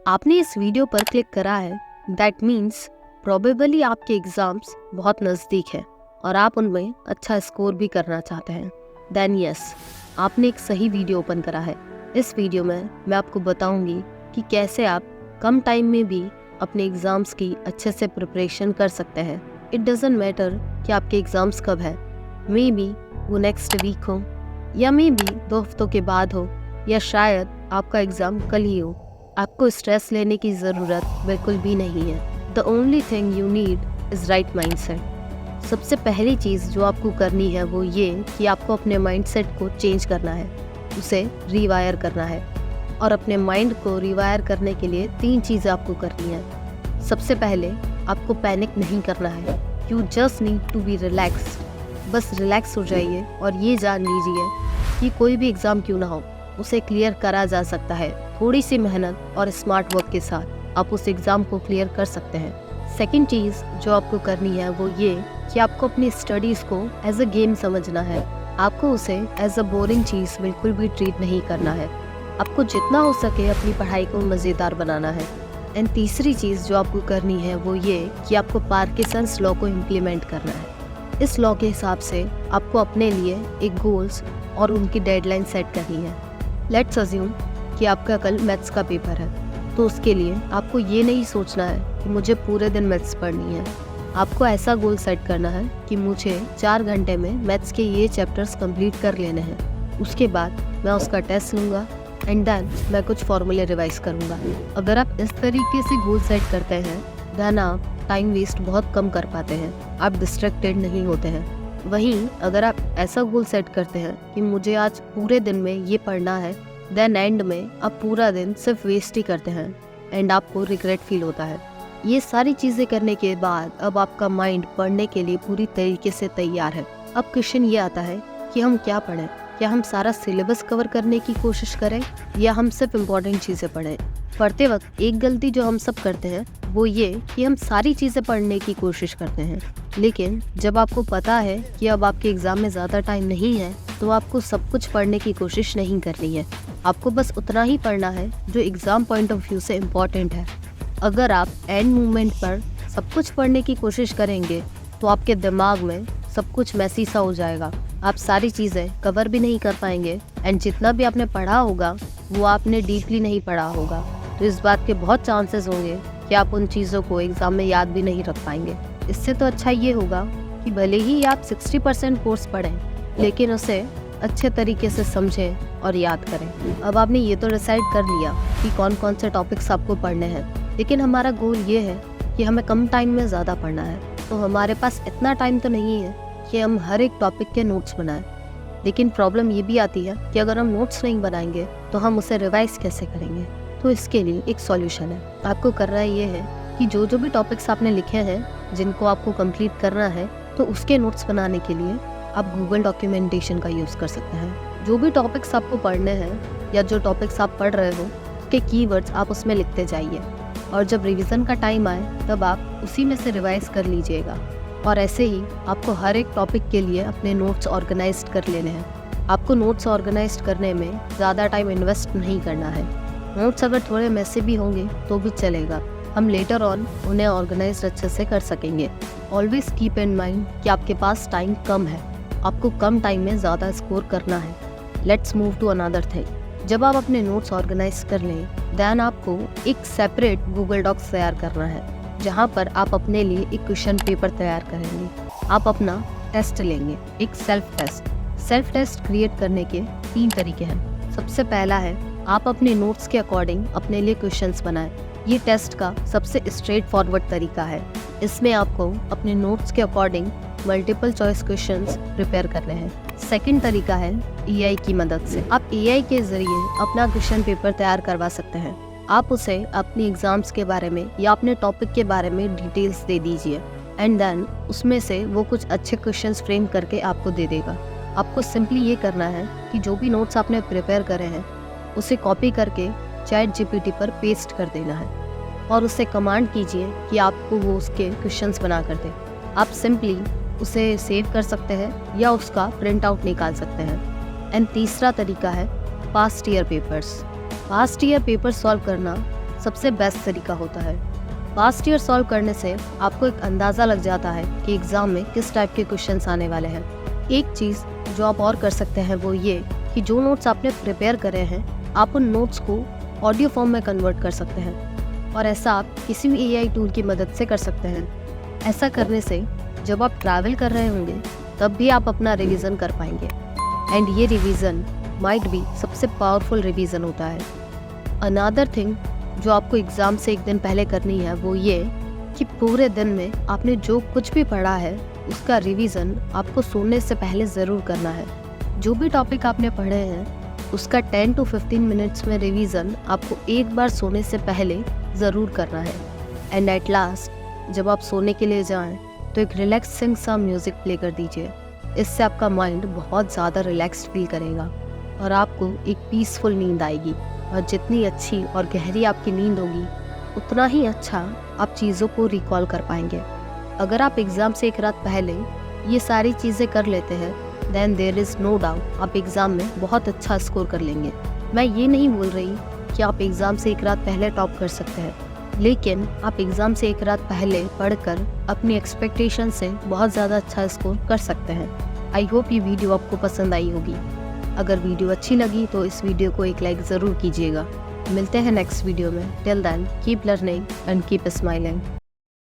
आपने इस वीडियो पर क्लिक करा है, दैट मीन्स प्रोबेबली आपके एग्जाम्स बहुत नज़दीक हैं और आप उनमें अच्छा स्कोर भी करना चाहते हैं। देन यस, आपने एक सही वीडियो ओपन करा है। इस वीडियो में मैं आपको बताऊंगी कि कैसे आप कम टाइम में भी अपने एग्ज़ाम्स की अच्छे से प्रिपरेशन कर सकते हैं। इट डजेंट मैटर कि आपके एग्ज़ाम्स कब है, मे बी वो नेक्स्ट वीक हो या मे बी 2 हफ्तों के बाद हो या शायद आपका एग्ज़ाम कल ही हो। आपको स्ट्रेस लेने की ज़रूरत बिल्कुल भी नहीं है। The only thing you need is right mindset. सबसे पहली चीज़ जो आपको करनी है वो ये कि आपको अपने माइंडसेट को चेंज करना है, उसे रीवायर करना है। और अपने माइंड को रिवायर करने के लिए 3 चीज़ें आपको करनी है। सबसे पहले आपको पैनिक नहीं करना है। You just need to be relax. बस रिलैक्स हो जाइए और ये जान लीजिए कि कोई भी एग्ज़ाम क्यों ना हो, उसे क्लियर करा जा सकता है। थोड़ी सी मेहनत और स्मार्ट वर्क के साथ आप उस एग्ज़ाम को क्लियर कर सकते हैं। सेकंड चीज़ जो आपको करनी है वो ये कि आपको अपनी स्टडीज़ को एज अ गेम समझना है। आपको उसे एज अ बोरिंग चीज़ बिल्कुल भी ट्रीट नहीं करना है। आपको जितना हो सके अपनी पढ़ाई को मज़ेदार बनाना है। एंड तीसरी चीज़ जो आपको करनी है वो ये कि आपको पार्किंसंस लॉ को इम्प्लीमेंट करना है। इस लॉ के हिसाब से आपको अपने लिए एक गोल्स और उनकी डेडलाइन सेट करनी है। लेट्स अज्यूम कि आपका कल मैथ्स का पेपर है, तो उसके लिए आपको ये नहीं सोचना है कि मुझे पूरे दिन मैथ्स पढ़नी है। आपको ऐसा गोल सेट करना है कि मुझे 4 घंटे में मैथ्स के ये चैप्टर्स कंप्लीट कर लेने हैं। उसके बाद मैं उसका टेस्ट लूँगा एंड देन मैं कुछ फॉर्मूले रिवाइज करूँगा। अगर आप इस तरीके से गोल सेट करते हैं देन आप टाइम वेस्ट बहुत कम कर पाते हैं, आप डिस्ट्रैक्टेड नहीं होते हैं। वहीं अगर आप ऐसा गोल सेट करते हैं कि मुझे आज पूरे दिन में ये पढ़ना है, देन एंड में आप पूरा दिन सिर्फ वेस्ट ही करते हैं एंड आपको रिग्रेट फील होता है। ये सारी चीज़ें करने के बाद अब आपका माइंड पढ़ने के लिए पूरी तरीके से तैयार है। अब क्वेश्चन ये आता है कि हम क्या पढ़ें। क्या हम सारा सिलेबस कवर करने की कोशिश करें या हम सिर्फ इम्पोर्टेंट चीज़ें पढ़ें। पढ़ते वक्त एक गलती जो हम सब करते हैं वो ये कि हम सारी चीज़ें पढ़ने की कोशिश करते हैं, लेकिन जब आपको पता है कि अब आपके एग्ज़ाम में ज़्यादा टाइम नहीं है तो आपको सब कुछ पढ़ने की कोशिश नहीं करनी है। आपको बस उतना ही पढ़ना है जो एग्ज़ाम पॉइंट ऑफ व्यू से इम्पॉर्टेंट है। अगर आप एंड मोमेंट पर सब कुछ पढ़ने की कोशिश करेंगे तो आपके दिमाग में सब कुछ मैसी सा हो जाएगा। आप सारी चीज़ें कवर भी नहीं कर पाएंगे एंड जितना भी आपने पढ़ा होगा वो आपने डीपली नहीं पढ़ा होगा, तो इस बात के बहुत चांसेस होंगे कि आप उन चीज़ों को एग्ज़ाम में याद भी नहीं रख पाएंगे। इससे तो अच्छा ये होगा कि भले ही आप 60% कोर्स पढ़ें लेकिन उसे अच्छे तरीके से समझें और याद करें। अब आपने ये तो डिसाइड कर लिया कि कौन कौन से टॉपिक्स आपको पढ़ने हैं, लेकिन हमारा गोल ये है कि हमें कम टाइम में ज़्यादा पढ़ना है। तो हमारे पास इतना टाइम तो नहीं है कि हम हर एक टॉपिक के नोट्स बनाएं। लेकिन प्रॉब्लम ये भी आती है कि अगर हम नोट्स नहीं बनाएंगे तो हम उसे रिवाइज कैसे करेंगे। तो इसके लिए एक सॉल्यूशन है। आपको करना ये है कि जो भी टॉपिक्स आपने लिखे हैं जिनको आपको कंप्लीट करना है, तो उसके नोट्स बनाने के लिए आप गूगल डॉक्यूमेंटेशन का यूज़ कर सकते हैं। जो भी टॉपिक्स आपको पढ़ने हैं या जो टॉपिक्स आप पढ़ रहे हो उसके कीवर्ड्स आप उसमें लिखते जाइए और जब रिवीजन का टाइम आए तब आप उसी में से रिवाइज कर लीजिएगा। और ऐसे ही आपको हर एक टॉपिक के लिए अपने नोट्स ऑर्गेनाइज कर लेने हैं। आपको नोट्स ऑर्गेनाइज करने में ज़्यादा टाइम इन्वेस्ट नहीं करना है। नोट्स अगर थोड़े मैसे भी होंगे तो भी चलेगा, हम लेटर ऑन उन्हें ऑर्गेनाइज अच्छे से कर सकेंगे। ऑलवेज कीप इन माइंड कि आपके पास टाइम कम है, आपको कम टाइम में ज़्यादा स्कोर करना है। Let's move to another thing. जब आप अपने नोट्स ऑर्गेनाइज कर लें देन आपको एक सेपरेट गूगल डॉक्स तैयार करना है जहाँ पर आप अपने लिए एक क्वेश्चन पेपर तैयार करेंगे। आप अपना टेस्ट लेंगे, एक self test. Self test create करने के 3 तरीके हैं। सबसे पहला है आप अपने नोट्स के अकॉर्डिंग अपने लिए क्वेश्चंस बनाएं। ये टेस्ट का सबसे स्ट्रेट फॉरवर्ड तरीका है। इसमें आपको अपने नोट्स के according multiple choice questions prepare करने हैं। सेकंड तरीका है एआई की मदद से। आप एआई के जरिए अपना क्वेश्चन पेपर तैयार करवा सकते हैं। आप उसे अपनी एग्जाम्स के बारे में या अपने टॉपिक के बारे में डिटेल्स दे दीजिए एंड देन उसमें से वो कुछ अच्छे क्वेश्चंस फ्रेम करके आपको दे देगा। आपको सिंपली ये करना है कि जो भी नोट्स आपने प्रिपेयर करे हैं उसे कॉपी करके ChatGPT पर पेस्ट कर देना है और उससे कमांड कीजिए कि आपको वो उसके क्वेश्चंस बना कर दे। आप सिंपली उसे सेव कर सकते हैं या उसका प्रिंट आउट निकाल सकते हैं। एंड तीसरा तरीका है past year papers. Past year paper solve करना सबसे बेस्ट तरीका होता है। पास्ट ईयर सॉल्व करने से आपको एक अंदाज़ा लग जाता है कि एग्ज़ाम में किस टाइप के क्वेश्चंस आने वाले हैं। एक चीज़ जो आप और कर सकते हैं वो ये कि जो नोट्स आपने प्रिपेयर करे हैं आप उन नोट्स को ऑडियो फॉर्म में कन्वर्ट कर सकते हैं, और ऐसा आप किसी भी एआई टूल की मदद से कर सकते हैं। ऐसा करने से जब आप ट्रैवल कर रहे होंगे तब भी आप अपना रिवीजन कर पाएंगे, एंड ये रिवीजन माइट भी सबसे पावरफुल रिवीजन होता है। अनदर थिंग जो आपको एग्ज़ाम से एक दिन पहले करनी है वो ये कि पूरे दिन में आपने जो कुछ भी पढ़ा है उसका रिवीजन आपको सोने से पहले ज़रूर करना है। जो भी टॉपिक आपने पढ़े हैं उसका 10 to 15 मिनट्स में रिवीजन आपको एक बार सोने से पहले ज़रूर करना है। एंड एट लास्ट जब आप सोने के लिए जाएं तो एक रिलैक्सिंग सा म्यूज़िक प्ले कर दीजिए। इससे आपका माइंड बहुत ज़्यादा रिलैक्स्ड फील करेगा और आपको एक पीसफुल नींद आएगी, और जितनी अच्छी और गहरी आपकी नींद होगी उतना ही अच्छा आप चीज़ों को रिकॉल कर पाएंगे। अगर आप एग्ज़ाम से एक रात पहले ये सारी चीज़ें कर लेते हैं then there is no doubt आप एग्ज़ाम में बहुत अच्छा स्कोर कर लेंगे। मैं ये नहीं बोल रही कि आप एग्ज़ाम से एक रात पहले टॉप कर सकते हैं, लेकिन आप एग्ज़ाम से एक रात पहले पढ़कर अपनी एक्सपेक्टेशन से बहुत ज़्यादा अच्छा स्कोर कर सकते हैं। आई होप ये वीडियो आपको पसंद आई होगी। अगर वीडियो अच्छी लगी तो इस वीडियो को एक लाइक ज़रूर कीजिएगा। मिलते हैं नेक्स्ट वीडियो में। Till then keep learning and keep smiling.